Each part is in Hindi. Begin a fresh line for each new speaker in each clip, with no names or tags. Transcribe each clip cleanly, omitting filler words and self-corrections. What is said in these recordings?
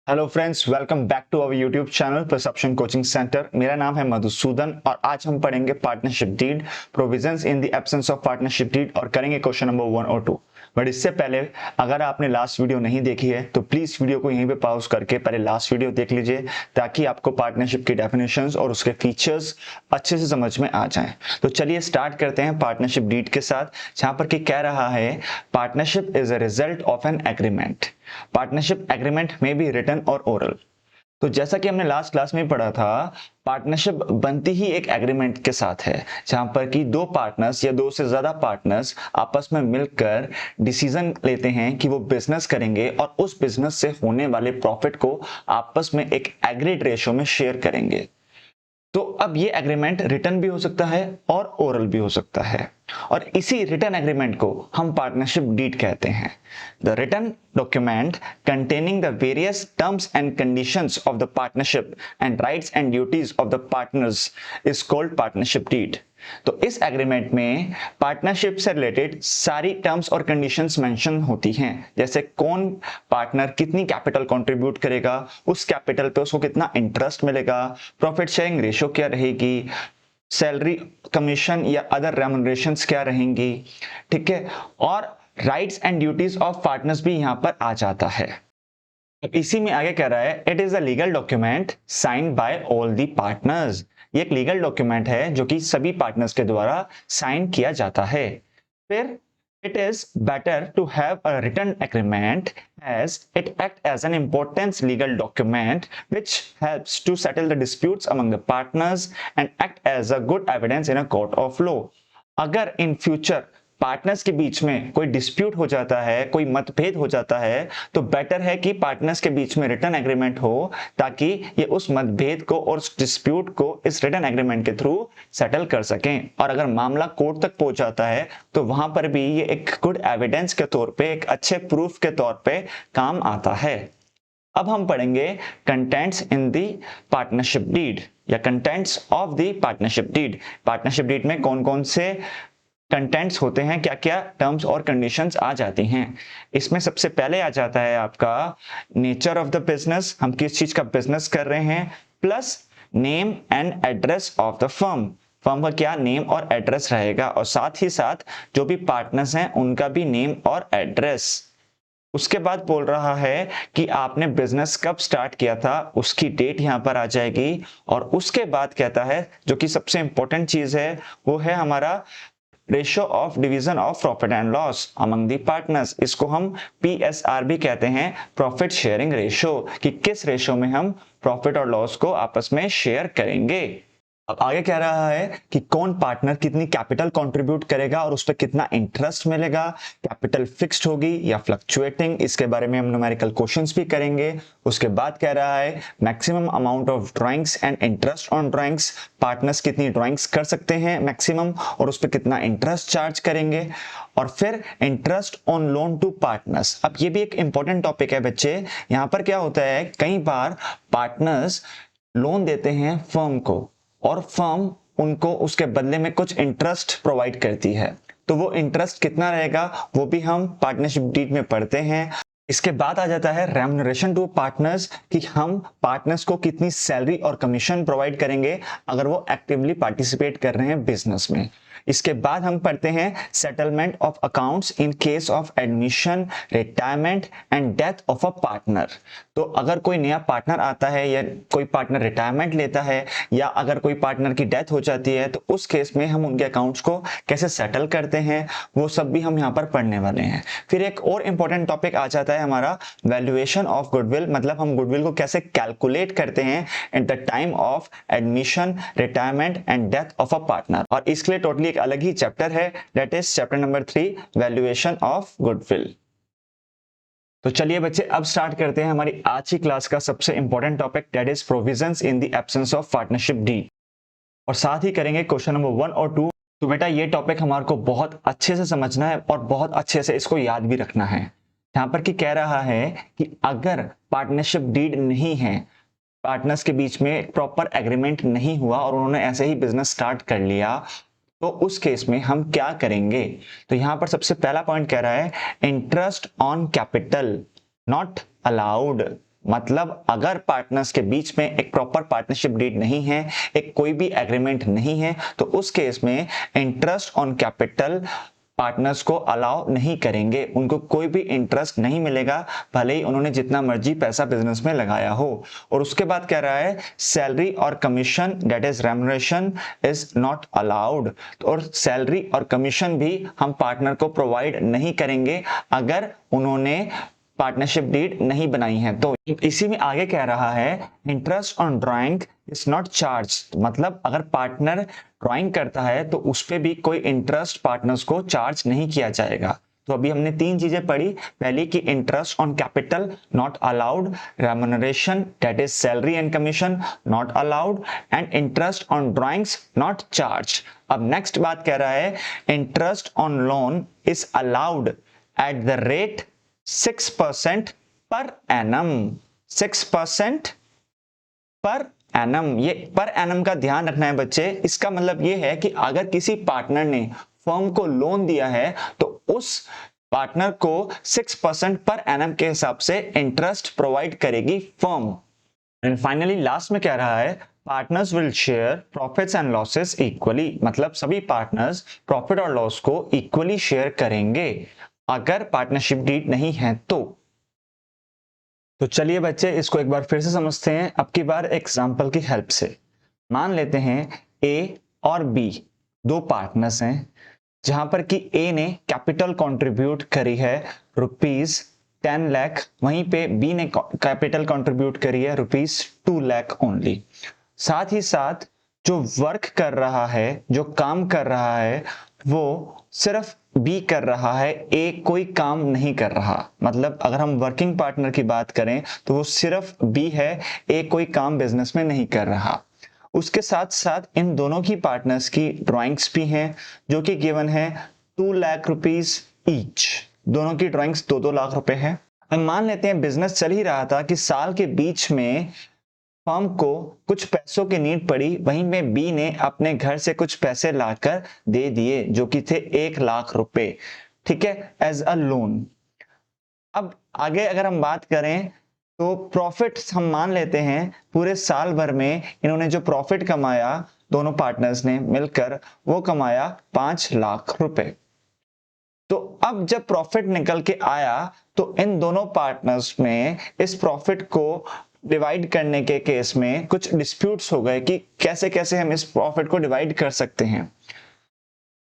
Hello friends, welcome back to our YouTube channel Perception coaching centre. मेरा नाम है मधुसूदन और आज हम पढ़ेंगे partnership deed, provisions in the absence of partnership deed और करेंगे क्वेश्चन नंबर 1 और 2। बट इससे पहले अगर आपने लास्ट वीडियो नहीं देखी है तो प्लीज वीडियो को यहीं पे पॉज करके पहले लास्ट वीडियो देख लीजिए ताकि आपको पार्टनरशिप की डेफिनेशंस और उसके फीचर्स अच्छे से समझ में आ जाएं। तो चलिए स्टार्ट करते हैं पार्टनरशिप डीड के साथ, जहां पर कि कह रहा है partnership is a result of an agreement. Partnership agreement में बी रिटन और ओरल। तो जैसा कि हमने लास्ट क्लास में पढ़ा था, पार्टनरशिप बनती ही एक एग्रीमेंट के साथ है, जहां पर कि दो पार्टनर्स या दो से ज्यादा पार्टनर्स आपस में मिलकर डिसीजन लेते हैं कि वो बिजनेस करेंगे और उस बिजनेस से होने वाले प्रॉफिट को आपस में एक एग्रीड रेशो में शेयर करेंगे। तो अब ये एग्रीमेंट रिटन भी हो सकता है और ओरल भी हो सकता है, और इसी रिटन एग्रीमेंट को हम पार्टनरशिप डीड कहते हैं। The written document containing the various terms and conditions of the partnership and rights and duties of the partners is called partnership deed। तो इस एग्रीमेंट में पार्टनरशिप से रिलेटेड सारी टर्म्स और कंडीशंस मेंशन होती हैं, जैसे कौन पार्टनर कितनी कैपिटल कंट्रीब्यूट करेगा, उस कैपिटल पे उसको कितना इंटरेस्ट मिलेगा, प्रॉफिट शेयरिंग रेशो क्या रहेगी, सैलरी कमीशन या अदर रेम्युनरेशंस क्या रहेंगी, ठीक है। और rights and duties of partners भी यहां पर आ जाता है। अब इसी में आगे कह रहा है it is a legal document sign by all the partners. ये एक लीगल डॉक्यूमेंट है जो कि सभी पार्टनर्स के द्वारा साइन किया जाता है। फिर it is better to have a written agreement as it acts as an important legal document which helps to settle the disputes among the partners and act as a good evidence in a court of law। अगर in future पार्टनर्स के बीच में कोई डिस्प्यूट हो जाता है, कोई मतभेद हो जाता है, तो बेटर है कि पार्टनर्स के बीच में रिटन एग्रीमेंट हो ताकि ये उस मतभेद को और उस डिस्प्यूट को इस रिटन एग्रीमेंट के थ्रू सेटल कर सकें। और अगर मामला कोर्ट तक पहुंच जाता है तो वहां पर भी ये एक गुड एविडेंस के तौर पे, एक अच्छे प्रूफ के तौर पे काम आता है। अब हम पढ़ेंगे contents in the partnership deed या contents of the partnership deed. Partnership deed में कौन कौन से कंटेंट्स होते हैं, क्या क्या टर्म्स और कंडीशंस आ जाती हैं। इसमें सबसे पहले आ जाता है आपका नेचर ऑफ द बिजनेस, हम किस चीज का बिजनेस कर रहे हैं, plus name and address of the firm. Firm का क्या नेम और एड्रेस रहेगा, और साथ ही साथ जो भी पार्टनर्स हैं उनका भी नेम और एड्रेस। उसके बाद बोल रहा है कि आपने बिजनेस कब स्टार्ट किया था, उसकी डेट यहां पर आ जाएगी। और उसके बाद कहता है जो कि सबसे इंपॉर्टेंट चीज है, वो है हमारा ratio of division of profit and loss among the partners. इसको हम पीएसआर भी कहते हैं, प्रॉफिट शेयरिंग रेशियो, कि किस रेशियो में हम प्रॉफिट और लॉस को आपस में शेयर करेंगे। अब आगे कह रहा है कि कौन पार्टनर कितनी कैपिटल कंट्रीब्यूट करेगा और उस पर कितना इंटरेस्ट मिलेगा, कैपिटल फिक्स्ड होगी या फ्लक्चुएटिंग, इसके बारे में हम न्यूमेरिकल क्वेश्चंस भी करेंगे। उसके बाद कह रहा है maximum amount of drawings and interest on drawings, partners कितनी ड्राइंग्स कर सकते हैं मैक्सिमम और उस पर कितना इंटरेस्ट चार्ज करेंगे। और फिर interest on loan to partners. अब ये भी एक इंपॉर्टेंट टॉपिक है बच्चे। यहां पर क्या होता है, कई बार पार्टनर्स लोन देते हैं फर्म को और फर्म उनको उसके बदले में कुछ इंटरेस्ट प्रोवाइड करती है, तो वो इंटरेस्ट कितना रहेगा वो भी हम पार्टनरशिप डीड में पढ़ते हैं। इसके बाद आ जाता है रेम्युनरेशन टू पार्टनर्स, कि हम पार्टनर्स को कितनी सैलरी और कमीशन प्रोवाइड करेंगे अगर वो एक्टिवली पार्टिसिपेट कर रहे हैं बिजनेस में। इसके बाद हम पढ़ते हैं settlement of accounts in case of admission, retirement and death of a partner. तो अगर कोई नया पार्टनर आता है या कोई पार्टनर रिटायरमेंट लेता है या अगर कोई पार्टनर की डेथ हो जाती है तो उस केस में हम उनके अकाउंट्स को कैसे सेटल करते हैं, वो सब भी हम यहाँ पर पढ़ने वाले हैं। फिर एक और इंपॉर्टेंट टॉपिक आ जाता है हमारा वैल्यूएशन ऑफ गुडविल, मतलब हम गुडविल को कैसे कैलकुलेट करते हैं at the time of admission, retirement and death of a partner. और इसके लिए टोटली एक अलग ही चैप्टर है, that is chapter number 3, valuation of goodwill. तो चलिए बच्चे अब स्टार्ट करते हैं हमारी आज की क्लास का सबसे important topic, that is provisions in the absence of partnership deed, और साथ ही करेंगे क्वेश्चन नंबर 1 और 2। तो बेटा ये टॉपिक हमारे को बहुत अच्छे से समझना है और बहुत अच्छे से इसको याद भी रखना है। यहां पर कि कह रहा है कि अगर पार्टनरशिप डीड नहीं है, पार्टनर्स के बीच में प्रॉपर एग्रीमेंट नहीं हुआ और उन्होंने ऐसे ही बिजनेस स्टार्ट कर लिया, तो उस केस में हम क्या करेंगे। तो यहां पर सबसे पहला पॉइंट कह रहा है interest on capital not allowed. मतलब अगर पार्टनर्स के बीच में एक प्रॉपर पार्टनरशिप डीड नहीं है, एक कोई भी एग्रीमेंट नहीं है, तो उस केस में इंटरेस्ट ऑन कैपिटल पार्टनर्स को अलाउ नहीं करेंगे, उनको कोई भी इंटरेस्ट नहीं मिलेगा, भले ही उन्होंने जितना मर्जी पैसा बिजनेस में लगाया हो। और उसके बाद कह रहा है सैलरी और commission that is remuneration is not allowed, और सैलरी और कमीशन भी हम पार्टनर को प्रोवाइड नहीं करेंगे अगर उन्होंने पार्टनरशिप डीड नहीं बनाई है। तो इसी में आगे कह रहा है interest on drawing is not charge, मतलब अगर पार्टनर ड्राइंग करता है तो उस पर भी कोई इंटरेस्ट पार्टनर्स को चार्ज नहीं किया जाएगा। तो अभी हमने तीन चीजें पढ़ी, पहली कि interest on capital not allowed, remuneration that is salary and commission not allowed, and interest on drawings not charge. अब नेक्स्ट बात कह रहा है interest on loan is allowed at the rate 6% per annum, 6% per annum. ये पर एनम का ध्यान रखना है बच्चे, इसका मतलब ये है कि अगर किसी पार्टनर ने फर्म को लोन दिया है तो उस पार्टनर को 6% पर एनम के हिसाब से इंटरेस्ट प्रोवाइड करेगी फर्म। एंड फाइनली लास्ट में कह रहा है partners will share profits and losses equally, मतलब सभी पार्टनर्स प्रॉफिट और लॉस को इक्वली शेयर करेंगे अगर पार्टनरशिप डीड नहीं है तो चलिए बच्चे इसको एक बार फिर से समझते हैं, अब की बार एग्जांपल की हेल्प से। मान लेते हैं ए और बी दो पार्टनर्स हैं, जहां पर कि ए ने कैपिटल कंट्रीब्यूट करी है ₹10 लाख, वहीं पे बी ने कैपिटल कंट्रीब्यूट करी है ₹2 लाख ओनली। साथ ही साथ जो वर्क कर रहा है, जो काम कर रहा है, वो सिर्फ बी कर रहा है, ए कोई काम नहीं कर रहा। मतलब अगर हम वर्किंग पार्टनर की बात करें तो वो सिर्फ बी है, ए कोई काम बिजनेस में नहीं कर रहा। उसके साथ साथ इन दोनों की पार्टनर्स की ड्राइंग्स भी हैं जो कि गिवन है ₹2 लाख ईच, दोनों की ड्राइंग्स 2-2 लाख रुपए है। अब मान लेते हैं बिजनेस चल ही रहा था कि साल के बीच में फर्म को कुछ पैसों की नीड पड़ी, वहीं में बी ने अपने घर से कुछ पैसे लाकर दे दिए जो कि थे 1 लाख रुपए, ठीक है, एज अ लोन। अब आगे अगर हम बात करें तो प्रॉफिट हम मान लेते हैं पूरे साल भर में इन्होंने जो प्रॉफिट कमाया दोनों पार्टनर्स ने मिलकर वो कमाया 5 लाख रुपए। तो अब जब प्रॉफिट निकल के आया तो इन दोनों पार्टनर्स में इस प्रॉफिट को डिवाइड करने के केस में कुछ डिस्प्यूट्स हो गए कि कैसे कैसे हम इस प्रॉफिट को डिवाइड कर सकते हैं।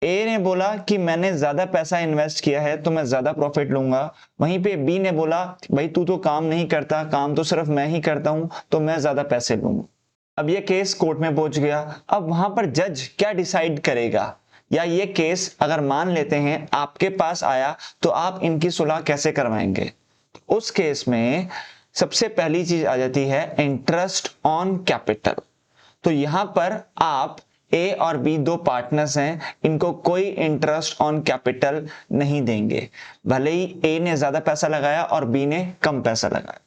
ए ने बोला कि मैंने ज्यादा पैसा इन्वेस्ट किया है तो मैं ज्यादा प्रॉफिट लूंगा, वहीं पे बी ने बोला भाई तू तो काम नहीं करता, काम तो सिर्फ मैं ही करता हूं तो मैं ज्यादा पैसे लूंगा। अब ये केस कोर्ट में पहुंच गया। अब वहां पर जज क्या डिसाइड करेगा, या ये केस अगर मान लेते हैं आपके पास आया तो आप इनकी सुलह कैसे करवाएंगे। उस केस में सबसे पहली चीज आ जाती है इंटरेस्ट ऑन कैपिटल। तो यहां पर आप ए और बी दो पार्टनर्स हैं, इनको कोई इंटरेस्ट ऑन कैपिटल नहीं देंगे, भले ही ए ने ज्यादा पैसा लगाया और बी ने कम पैसा लगाया।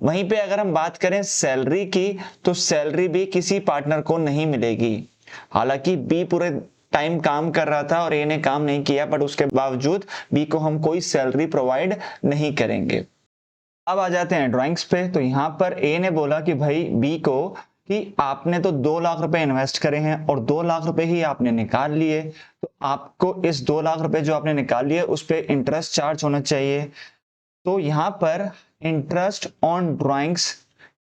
वहीं पे अगर हम बात करें सैलरी की तो सैलरी भी किसी पार्टनर को नहीं मिलेगी। हालांकि बी पूरे टाइम काम कर रहा था और ए ने काम नहीं किया, बट उसके बावजूद बी को हम कोई सैलरी प्रोवाइड नहीं करेंगे। अब आ जाते हैं ड्राइंग्स पे। तो यहाँ पर ए ने बोला कि भाई बी को कि आपने तो 2 लाख रुपए इन्वेस्ट करे हैं और 2 लाख रुपए ही आपने निकाल लिए, तो आपको इस 2 लाख रुपए जो आपने निकाल लिए उस पर इंटरेस्ट चार्ज होना चाहिए। तो यहाँ पर इंटरेस्ट ऑन ड्राइंग्स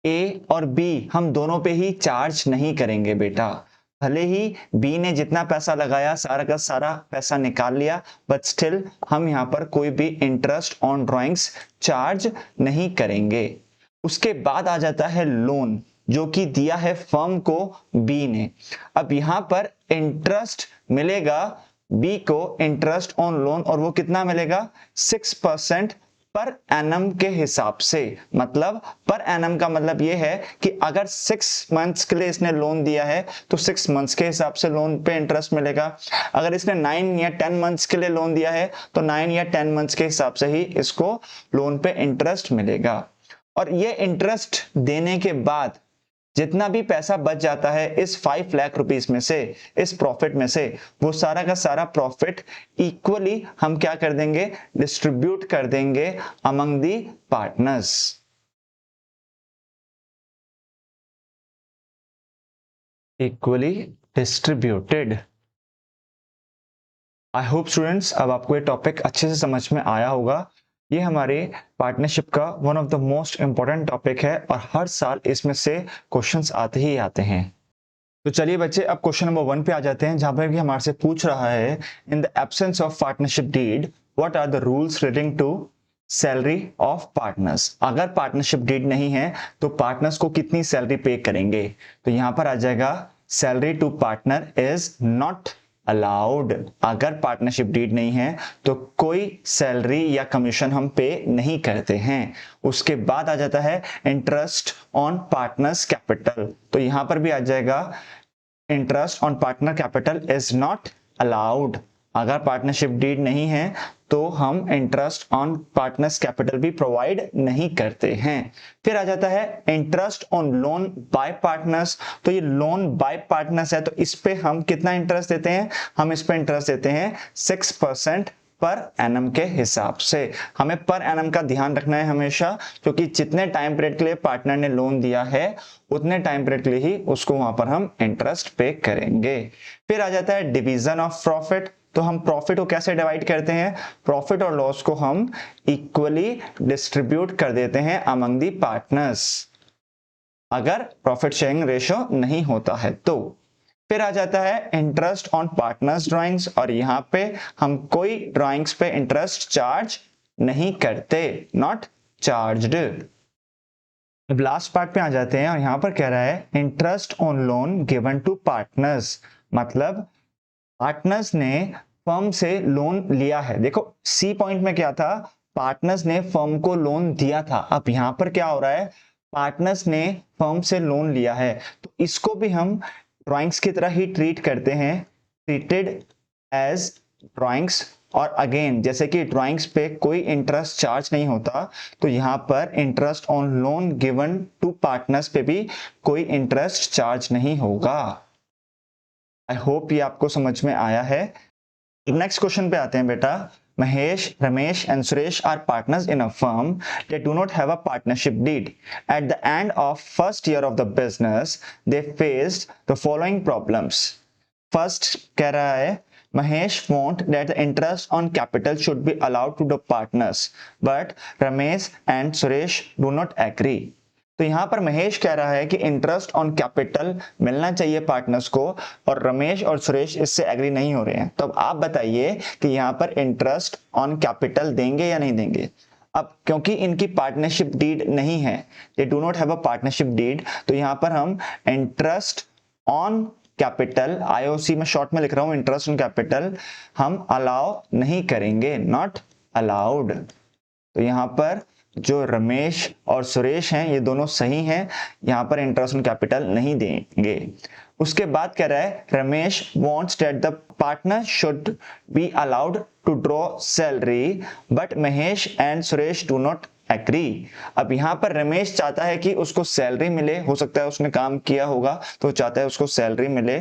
ए और बी हम दोनों पे ही चार्ज नहीं करेंगे बेटा। भले ही बी ने जितना पैसा लगाया सारा का सारा पैसा निकाल लिया, बट स्टिल हम यहाँ पर कोई भी इंटरेस्ट ऑन ड्राइंग्स चार्ज नहीं करेंगे। उसके बाद आ जाता है लोन जो कि दिया है फर्म को बी ने। अब यहाँ पर इंटरेस्ट मिलेगा बी को, इंटरेस्ट ऑन लोन, और वो कितना मिलेगा 6% पर एनम के हिसाब से। मतलब पर एनम का मतलब ये है कि अगर 6 मंथ्स के लिए इसने लोन दिया है तो 6 मंथ्स के हिसाब से लोन पे इंटरेस्ट मिलेगा। अगर इसने 9 या 10 मंथ्स के लिए लोन दिया है तो 9 या 10 मंथ्स के हिसाब से ही इसको लोन पे इंटरेस्ट मिलेगा। और ये इंटरेस्ट देने के बाद जितना भी पैसा बच जाता है इस 5 लाख रुपीस में से, इस प्रॉफिट में से, वो सारा का सारा प्रॉफिट इक्वली हम क्या कर देंगे, डिस्ट्रीब्यूट कर देंगे among the partners. Equally distributed. I hope students अब आपको ये टॉपिक अच्छे से समझ में आया होगा। ये हमारे पार्टनरशिप का one of the most important topic है और हर साल इसमें से क्वेश्चंस आते ही आते हैं। तो चलिए बच्चे अब क्वेश्चन नंबर 1 पे आ जाते हैं, जहां पर भी हमारे से पूछ रहा है in the absence of partnership deed what are the rules relating to salary of partners. अगर पार्टनरशिप डीड नहीं है तो पार्टनर्स को कितनी सैलरी पे करेंगे। तो यहां पर आ जाएगा salary to partner is not allowed. अगर पार्टनरशिप डीड नहीं है तो कोई सैलरी या कमीशन हम पे नहीं करते हैं। उसके बाद आ जाता है इंटरेस्ट ऑन पार्टनर्स कैपिटल। तो यहां पर भी आ जाएगा interest on partner capital is not allowed. अगर पार्टनरशिप डीड नहीं है तो हम इंटरेस्ट ऑन पार्टनर्स कैपिटल भी प्रोवाइड नहीं करते हैं। फिर आ जाता है interest on loan by partners. तो ये लोन बाय पार्टनर्स है, तो इस पे हम कितना इंटरेस्ट देते हैं, हम इस पे इंटरेस्ट देते हैं 6% पर एनम के हिसाब से। हमें पर एनम का ध्यान रखना है हमेशा, क्योंकि जितने टाइम पीरियड के लिए पार्टनर ने लोन दिया है उतने टाइम पीरियड के लिए ही उसको वहां पर हम इंटरेस्ट पे करेंगे। फिर आ जाता है डिवीजन ऑफ प्रॉफिट। तो हम प्रॉफिट को कैसे डिवाइड करते हैं, प्रॉफिट और लॉस को हम इक्वली डिस्ट्रीब्यूट कर देते हैं अमंग दी पार्टनर्स, अगर प्रॉफिट शेयरिंग रेशियो नहीं होता है तो। फिर आ जाता है इंटरेस्ट ऑन पार्टनर्स ड्राइंग्स, और यहां पे हम कोई ड्राइंग्स पे इंटरेस्ट चार्ज नहीं करते, नॉट चार्ज्ड। अब लास्ट पार्ट पे आ जाते हैं और यहां पर कह रहा है interest on loan given to partners. मतलब पार्टनर्स ने फर्म से लोन लिया है। देखो सी पॉइंट में क्या था, पार्टनर्स ने फर्म को लोन दिया था। अब यहां पर क्या हो रहा है, पार्टनर्स ने फर्म से लोन लिया है, तो इसको भी हम ड्राइंग्स की तरह ही ट्रीट करते हैं, ट्रीटेड एज ड्राइंग्स। और अगेन जैसे कि ड्राइंग्स पे कोई इंटरेस्ट चार्ज नहीं होता, तो यहां पर interest on loan given to partners पे भी कोई इंटरेस्ट चार्ज नहीं होगा। आई होप ये आपको समझ में आया है। नेक्स्ट क्वेश्चन पे आते हैं बेटा। Mahesh, Ramesh and Suresh are partners in a firm. They do not have a partnership deed. At the end of first year of the business, they faced the following problems. First कह रहा है Mahesh want that the interest on capital should be allowed to the partners, but Ramesh and Suresh do not agree. तो यहां पर महेश कह रहा है कि इंटरेस्ट ऑन कैपिटल मिलना चाहिए पार्टनर्स को, और रमेश और सुरेश इससे एग्री नहीं हो रहे हैं। तो अब आप बताइए कि यहां पर इंटरेस्ट ऑन कैपिटल देंगे या नहीं देंगे। अब क्योंकि इनकी पार्टनरशिप डीड नहीं है, they do not have a partnership deed, तो यहां पर हम इंटरेस्ट ऑन कैपिटल, आईओसी में शॉर्ट में लिख रहा हूं, इंटरेस्ट ऑन कैपिटल हम अलाउ नहीं करेंगे, नॉट अलाउड। तो यहां पर जो रमेश और सुरेश हैं ये दोनों सही हैं, यहां पर इंटरेस्ट ऑन कैपिटल नहीं देंगे। उसके बाद कह रहा है Ramesh wants that the partner should be allowed to draw salary, but Mahesh and Suresh do not agree. अब यहां पर रमेश चाहता है कि उसको सैलरी मिले, हो सकता है उसने काम किया होगा तो चाहता है उसको सैलरी मिले,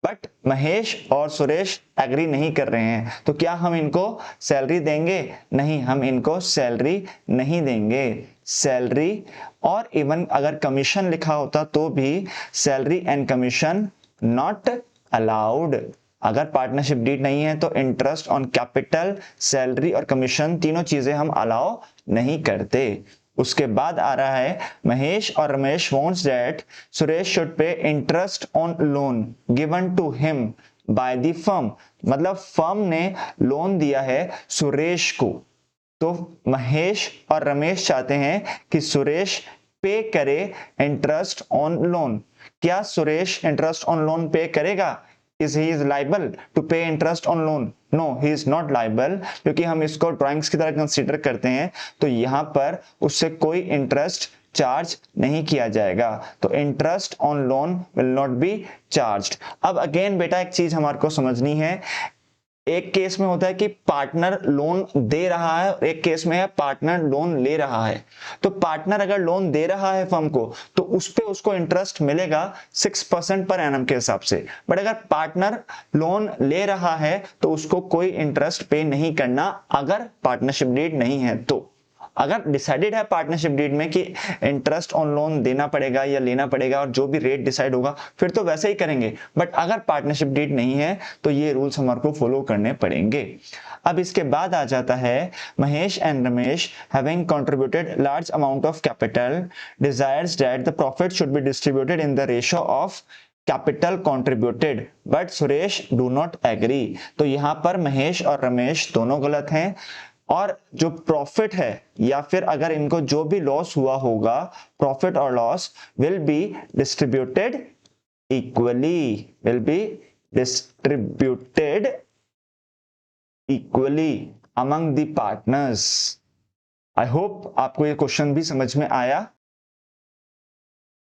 बट महेश और सुरेश एग्री नहीं कर रहे हैं। तो क्या हम इनको सैलरी देंगे, नहीं, हम इनको सैलरी नहीं देंगे। सैलरी और इवन अगर कमीशन लिखा होता तो भी salary and commission not allowed. अगर पार्टनरशिप डीड नहीं है तो इंटरेस्ट ऑन कैपिटल, सैलरी और कमीशन तीनों चीजें हम अलाउ नहीं करते। उसके बाद आ रहा है महेश और Ramesh wants that Suresh should pay interest on loan given to him by the firm. मतलब फर्म ने लोन दिया है सुरेश को, तो महेश और रमेश चाहते हैं कि सुरेश पे करे इंटरेस्ट ऑन लोन। क्या सुरेश इंटरेस्ट ऑन लोन पे करेगा? Is he is liable to pay interest on loan? No, he is not liable, क्योंकि हम इसको ड्राइंग्स की तरह कंसीडर करते हैं, तो यहां पर उससे कोई इंटरेस्ट चार्ज नहीं किया जाएगा। तो interest on loan will not be charged. अब अगेन बेटा एक चीज हमारे को समझनी है, एक केस में होता है कि पार्टनर लोन दे रहा है और एक केस में है पार्टनर लोन ले रहा है। तो पार्टनर अगर लोन दे रहा है फर्म को तो उस पे उसको इंटरेस्ट मिलेगा 6% पर एनम के हिसाब से, बट अगर पार्टनर लोन ले रहा है तो उसको कोई इंटरेस्ट पे नहीं करना अगर पार्टनरशिप डीड नहीं है तो। अगर डिसाइडेड है पार्टनरशिप डीड में कि इंटरेस्ट ऑन लोन देना पड़ेगा या लेना पड़ेगा और जो भी रेट डिसाइड होगा फिर तो वैसे ही करेंगे, बट अगर पार्टनरशिप डीड नहीं है तो ये रूल्स हमारे को फॉलो करने पड़ेंगे। अब इसके बाद आ जाता है Mahesh and Ramesh having contributed large amount of capital desires that the profit should be distributed in the ratio of capital contributed but Suresh do not agree. तो यहां पर महेश और रमेश दोनों गलत हैं और जो प्रॉफिट है या फिर अगर इनको जो भी लॉस हुआ होगा, प्रॉफिट और loss will be distributed equally, will be distributed equally among the partners. I hope आपको ये क्वेश्चन भी समझ में आया।